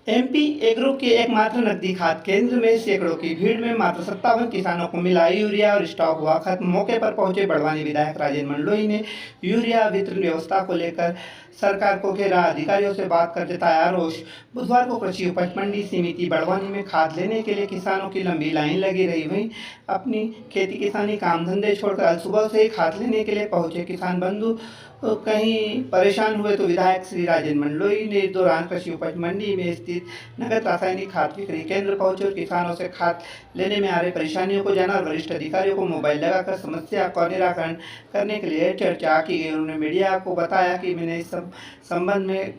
MP agro के एकमात्र नकदी खाद केंद्र में सैकड़ों की भीड़ में मात्र 57 किसानों को मिला यूरिया और स्टॉक हुआ खत्म। मौके पर पहुंचे बड़वानी विधायक राजेंद्र मंडलोई ने यूरिया वितरण व्यवस्था को लेकर सरकार को घेरा, अधिकारियों से बात कर जताया रोष। बुधवार को कृषि उपज मंडी समिति बड़वानी में खाद लेने के लिए किसानों की लंबी लाइन लगी रही। वहीं अपनी खेती किसानी काम धंधे छोड़कर आज सुबह से ही खाद लेने के लिए पहुंचे किसान बंधु कहीं परेशान हुए तो विधायक श्री राजेंद्र मंडलोई ने इस दौरान कृषि उपज मंडी में स्थित नगद रासायनिक खाद विक्री केंद्र पहुंचे और किसानों से खाद लेने में आ रही परेशानियों को जाना और वरिष्ठ अधिकारियों को मोबाइल लगाकर समस्या का निराकरण करने के लिए चर्चा की गई। उन्होंने मीडिया को बताया कि मैंने इस संबंध में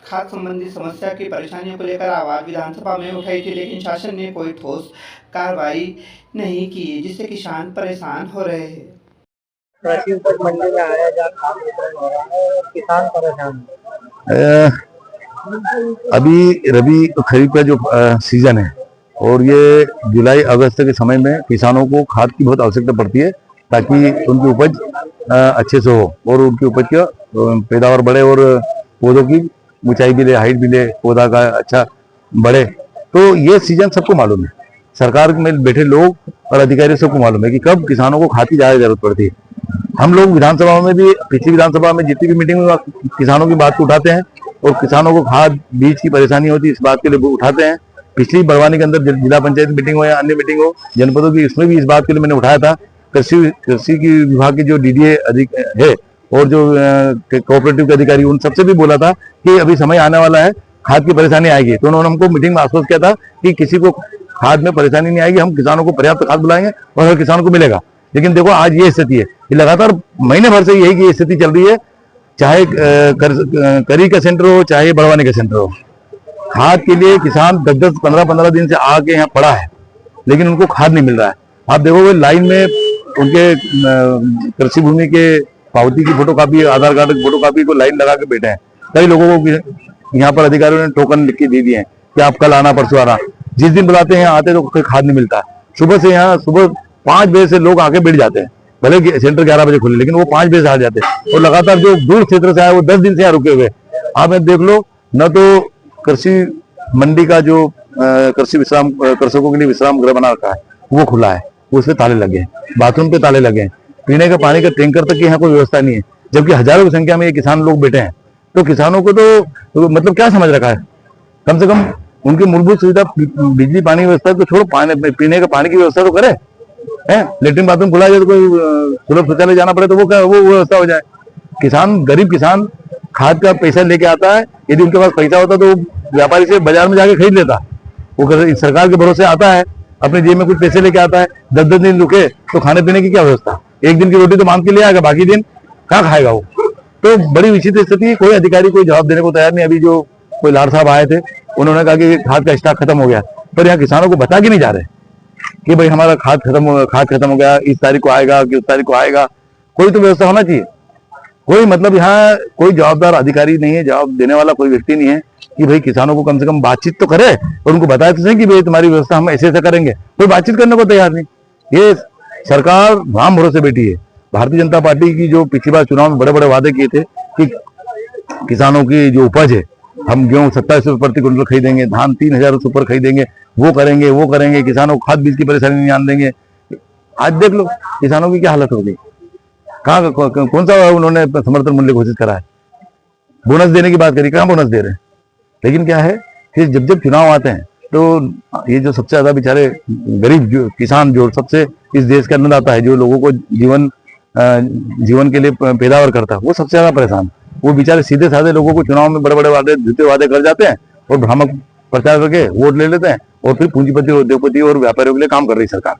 खाद संबंधी समस्या की परेशानियों को लेकर आवाज विधानसभा में उठाई थी, लेकिन शासन ने कोई ठोस कार्रवाई नहीं की, जिससे किसान परेशान हो रहे हैं। कृषि उपज मंडी में आया जा खाद वितरण हो रहा है और किसान परेशान है। अभी रबी खरीफ का जो सीजन है और ये जुलाई अगस्त के समय में किसानों को खाद की बहुत आवश्यकता पड़ती है ताकि उनकी उपज अच्छे से हो और उनकी उपज का पैदावार बढ़े और पौधों की ऊंचाई भी ले, हाइट भी ले, पौधा का अच्छा बढ़े। तो ये सीजन सबको मालूम है, सरकार में बैठे लोग और अधिकारी सबको मालूम है कि कब किसानों को खाद की ज्यादा जरूरत पड़ती है। हम लोग विधानसभा में भी, पिछली विधानसभा में जितनी भी मीटिंग में किसानों की बात को उठाते हैं और किसानों को खाद बीज की परेशानी होती है इस बात के लिए उठाते हैं। पिछली बड़वानी के अंदर जिला पंचायत मीटिंग हो या अन्य मीटिंग हो जनपदों की, इसमें भी इस बात के लिए मैंने उठाया था। कृषि की विभाग के जो डीडीए है और जो कोऑपरेटिव के अधिकारी, उन सबसे भी बोला था कि अभी समय आने वाला है, खाद की परेशानी आएगी। तो उन्होंने हमको मीटिंग में आश्वस्त किया था कि किसी को खाद में परेशानी नहीं आएगी, हम किसानों को पर्याप्त खाद बुलाएंगे और हर किसान को मिलेगा। लेकिन देखो आज ये स्थिति है, ये लगातार महीने भर से यही की स्थिति चल रही है, चाहे करी का सेंटर हो चाहे बड़वानी का सेंटर हो। खाद के लिए किसान 10-10, 15-15 दिन से आके यहाँ पड़ा है, लेकिन उनको खाद नहीं मिल रहा है। आप देखोगे लाइन में उनके कृषि भूमि के पावती की फोटोकॉपी, आधार कार्ड की फोटोकॉपी को लाइन लगा के बैठे हैं। कई लोगों को यहाँ पर अधिकारियों ने टोकन लिख के दे दिए हैं कि आप कल आना, परसों आना। जिस दिन बुलाते हैं आते तो कोई खाद नहीं मिलता। सुबह से यहाँ सुबह 5 बजे से लोग आके बैठ जाते हैं, भले सेंटर 11 बजे खुले, लेकिन वो 5 बजे से आ जाते हैं और लगातार जो दूर क्षेत्र से आए वो 10 दिन से यहाँ रुके हुए। आप देख लो, न तो कृषि मंडी का जो कृषि विश्राम, कृषकों के लिए विश्राम गृह बना रखा है वो खुला है, उसपे ताले लगे हैं, बाथरूम पे ताले लगे हैं, पीने का पानी का टैंकर तक की यहाँ कोई व्यवस्था नहीं है, जबकि हजारों की संख्या में ये किसान लोग बैठे हैं। तो किसानों को तो मतलब क्या समझ रखा है? कम से कम उनकी मूलभूत सुविधा बिजली पानी व्यवस्था तो छोड़ो, पानी पीने का पानी की व्यवस्था तो करे है। लेटरिन बाथरूम खुला जाए तो कोई सुलभ शौचालय जाना पड़े तो वो व्यवस्था हो जाए। किसान, गरीब किसान खाद का पैसा लेके आता है, यदि उनके पास पैसा होता तो व्यापारी से बाजार में जाके खरीद लेता। वो सरकार के भरोसे आता है, अपने जेब में कुछ पैसे लेके आता है, 10-10 दिन रुके तो खाने पीने की क्या व्यवस्था? एक दिन की रोटी तो मांग के ले आएगा, बाकी दिन कहाँ खाएगा वो? तो बड़ी विचित्र स्थिति, कोई अधिकारी कोई जवाब देने को तैयार नहीं। अभी जो कोई लाड साहब आए थे उन्होंने कहा कि खाद का स्टॉक खत्म हो गया, पर यहाँ किसानों को बता के नहीं जा रहे कि भाई हमारा खाद खत्म हो गया, इस तारीख को आएगा कि उस तारीख को आएगा। कोई तो व्यवस्था होना चाहिए। कोई मतलब यहाँ कोई जवाबदार अधिकारी नहीं है, जवाब देने वाला कोई व्यक्ति नहीं है कि भाई किसानों को कम से कम बातचीत तो करे और उनको बताए तो सही कि भाई तुम्हारी व्यवस्था हम ऐसे ऐसा करेंगे। कोई बातचीत करने को तैयार नहीं। ये सरकार राम भरोसे बैठी है। भारतीय जनता पार्टी की जो पिछली बार चुनाव में बड़े बड़े वादे किए थे कि किसानों की जो उपज है, हम गेहूं 2700 रुपये प्रति क्विंटल खरीदेंगे, धान 3000 रुपये पर खरीदेंगे, वो करेंगे, किसानों को खाद बीज की परेशानी नहीं आने देंगे। आज देख लो किसानों की क्या हालत हो गई। कहाँ कौन सा उन्होंने समर्थन मूल्य घोषित करा है? बोनस देने की बात करी, कहाँ बोनस दे रहे हैं? लेकिन क्या है कि जब चुनाव आते हैं तो ये जो सबसे ज्यादा बेचारे गरीब जो किसान, जो सबसे इस देश का अन्नदाता है, जो लोगों को जीवन के लिए पैदावार करता है, वो सबसे ज्यादा परेशान। वो बेचारे सीधे साधे लोगों को चुनाव में बड़े बड़े वादे, झूठे वादे कर जाते हैं और भ्रामक प्रचार करके वोट ले लेते हैं और फिर पूंजीपति, उद्योगपति और व्यापारियों के लिए काम कर रही सरकार।